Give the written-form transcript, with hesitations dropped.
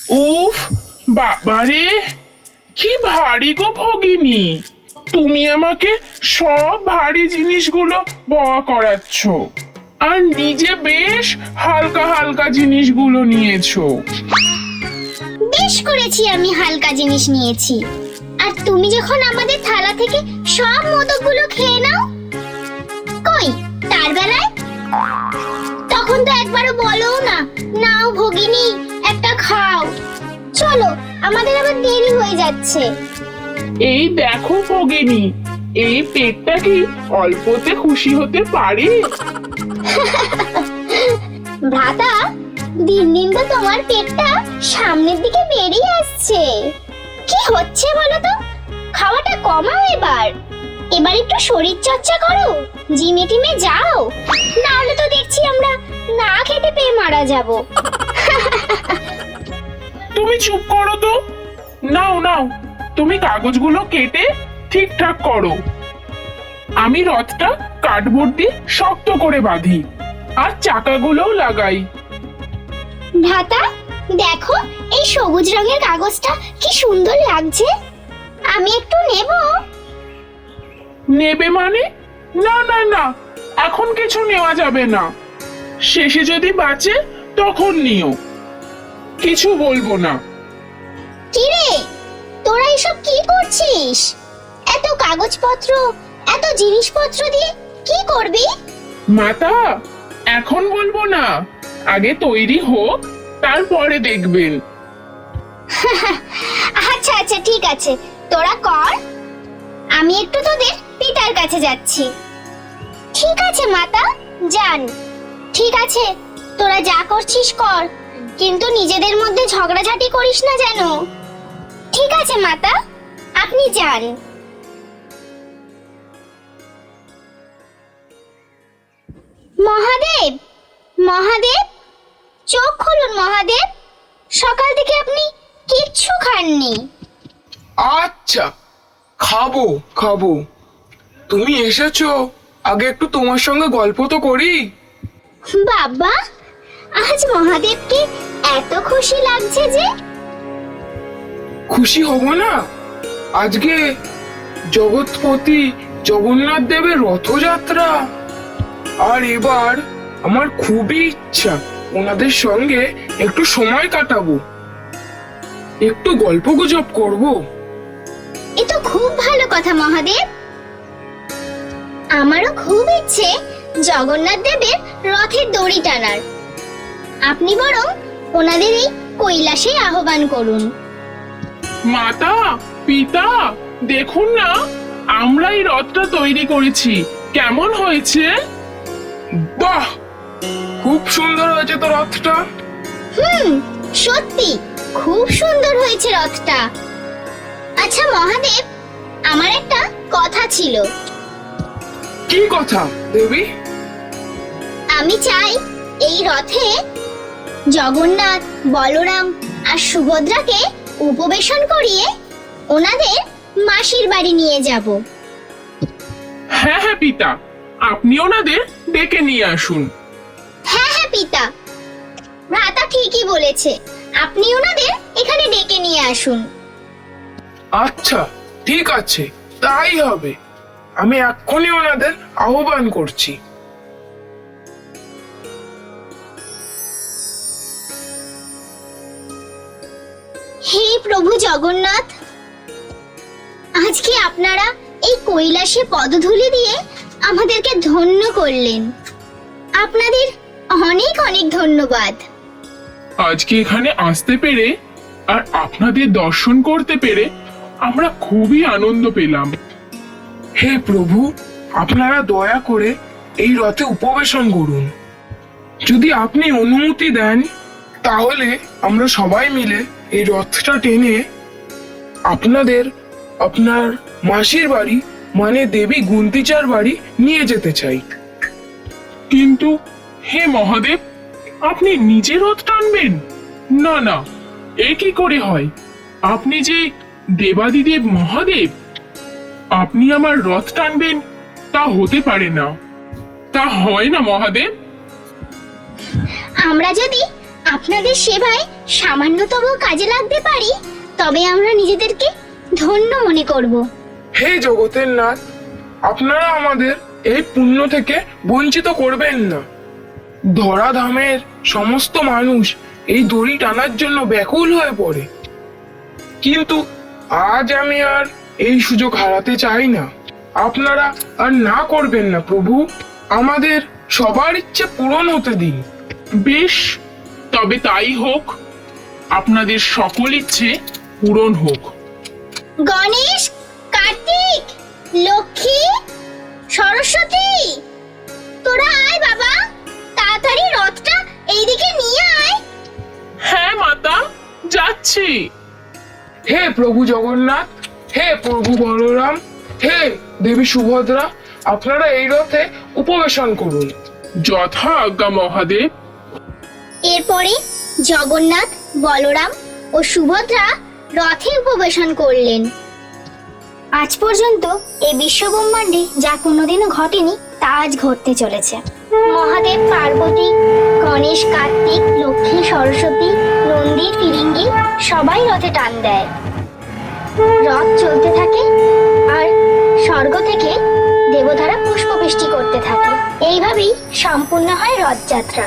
উফ, বাবারে, কি ভারী গো ভগিনী। তুমি আমাকে সব ভারী জিনিসগুলো বওয়া করাচ্ছ, আর নিজে বেশ হালকা হালকা জিনিসগুলো নিয়েছো। বেশ করেছি, আমি হালকা জিনিস নিয়েছি। আর তুমি যখন আমাদের থালা থেকে সব মোদকগুলো খেয়ে নাও, কই তার বেলায় তখন তো একবারও বলো না, নাও ভগিনী একটা খাও। চলো, আমাদের আবার দেরি হয়ে যাচ্ছে। এই দেখো ভগিনী, এই পেটটা কি অল্পতে খুশি হতে পারে? ভ্রাতা, দিন দিন তো তোমার পেটটা সামনের দিকে বেরিয়ে আসছে। কি হচ্ছে বলো তো? খাওয়াটা কমাও এবার। এবার একটু শরীর চর্চা করো, জিমে টিমে যাও, না হলে তো দেখছি আমরা না খেতে পেয়ে মারা যাব। তুমি চুপ করো তো। নাও নাও, তুমি কাগজগুলো কেটে ঠিকঠাক করো। আমি রথটা কার্ডবোর্ড দিয়ে শক্ত করে বাঁধি, আর চাকাগুলোও লাগাই। ভ্রাতা, দেখো এই সবুজ রঙের কাগজটা কি সুন্দর লাগছে। আমি একটু নেব? নেবে মানে? না না না, এখন কিছু নেওয়া যাবে না। শেষে যদি বাঁচে তখন নিও, কিছু বলবো না। কি রে, তোরা এসব কি করছিস? এত কাগজপত্র, এত জিনিসপত্র দিয়ে কি করবি? মাতা, এখন বলবো না, আগে তৈরি হোক, তারপরে দেখবেন। আচ্ছা আচ্ছা, ঠিক আছে, তোরা কর। আমি একটু তোদের পিতার কাছে যাচ্ছি। ঠিক আছে মাতা, যান। ঠিক আছে, তোরা যা করছিস কর, কিন্তু নিজেদের মধ্যে ঝগড়াঝাটি করিস না যেন। ঠিক আছে মাতা, আপনি যান। মহাদেব, মহাদেব, চোখ খুলুন মহাদেব। সকাল থেকে আপনি কিচ্ছু খাননি। আচ্ছা, খাবো খাবো। তুমি এসেছো, আগে একটু তোমার সঙ্গে গল্প তো করি। বাবা, আজ মহাদেবকে এত খুশি লাগছে যে। খুশি হব না? আজকে জগৎপতি জগন্নাথ দেবের রথযাত্রা, আর এবার আমার খুবই ইচ্ছা ওনাদের সঙ্গে একটু সময় কাটাবো, একটু গল্প গুজব করবো। এ তো খুব ভালো কথা মহাদেব। আমারও খুব ইচ্ছে জগন্নাথ দেবের রথের দড়ি টানার। আপনি বরং ওনাদের এই কৈলাসে আহ্বান করুন। মাতা, পিতা, দেখুন না, আমরা এই রথটা তৈরি করেছি। কেমন হয়েছে? বাহ, খুব সুন্দর হয়েছে তো রথটা। সত্যি খুব সুন্দর হয়েছে রথটা। আচ্ছা মহাদেব, আমার একটা কথা ছিল। কি কথা দেবী? আমি চাই এই রথে জগন্নাথ, বলরাম আর সুভদ্রাকে উপবেশন করিয়ে ওনাদের মাসির বাড়ি নিয়ে যাব। হ্যাঁ হ্যাঁ পিতা, আপনি ওনাদের ডেকে নিয়ে আসুন। হ্যাঁ হ্যাঁ পিতা, ভ্রাতা ঠিকই বলেছে, আপনি ওনাদের এখানে ডেকে নিয়ে আসুন। আচ্ছা, ঠিক আছে, তাই হবে। আমি এক্ষুনি ওনাদের আহ্বান করছি। হে প্রভু জগন্নাথ, আজকে আপনারা এই কৈলাসে পদধূলি দিয়ে আমাদেরকে ধন্য করলেন। আপনাদের অনেক অনেক ধন্যবাদ। আজকে এখানে আসতে পেরে আর আপনাদের দর্শন করতে পেরে আমরা খুবই আনন্দ পেলাম। হে প্রভু, আপনারা দয়া করে এই রথে উপবেশন করুন। যদি আপনি অনুমতি দেন, তাহলে আমরা সবাই মিলে এই রথটা টেনে আপনার মাসির বাড়ি মানে দেবী গুন্তিচার বাড়ি নিয়ে যেতে চাই। কিন্তু হে মহাদেব, আপনি নিজে রথ টানবেন? না না, এ কি করে হয়? আপনি যে দেবাদিদেব মহাদেব, আপনি আমার রথ টানবেন তা হতে পারে না। তা হয় না মহাদেব। আমরা যদি আপনাদের সেবায় সামান্যতম কাজে লাগতে পারি, তবে আমরা নিজেদেরকে ধন্য মনে করব। হে জগতের নাথ, আপনারা আমাদের এই পুণ্য থেকে বঞ্চিত করবেন না। ধরাধামের সমস্ত মানুষ এই দড়ি টানার জন্য ব্যাকুল হয়ে পড়ে, কিন্তু আজ আমি আর এই সুযোগ হারাতে চাই না। আপনারা আর না করবেন না প্রভু, আমাদের সবার ইচ্ছে পূরণ হতে দিন। বেশ, তবে তাই হোক, আপনাদের সকল ইচ্ছে পূরণ হোক। গণেশ, কার্তিক, লক্ষ্মী, সরস্বতী, তোরা আয় বাবা, তাড়াতাড়ি রথটা এইদিকে নিয়ে আয়। হ্যাঁ মাতা, যাচ্ছি। হে প্রভু জগন্নাথ, হে প্রভু বলরাম, হে দেবী সুভদ্রা, আপনারা এই রথে উপবেশন করুন। যথা আজ্ঞা মহাদেব। এরপরে জগন্নাথ, বলরাম ও সুভদ্রা রথে উপবেশন করলেন। আজ পর্যন্ত এই বিশ্বব্রহ্মাণ্ডে যা কোনোদিনও ঘটেনি তা আজ ঘটতে চলেছে। মহাদেব, পার্বতী, গণেশ, কার্তিক, লক্ষ্মী, সরস্বতী, নন্দী, ফিরিঙ্গি সবাই রথে টান দেয়। রথ চলতে থাকে আর স্বর্গ থেকে দেবতারা পুষ্পবৃষ্টি করতে থাকে। এইভাবেই সম্পূর্ণ হয় রথযাত্রা।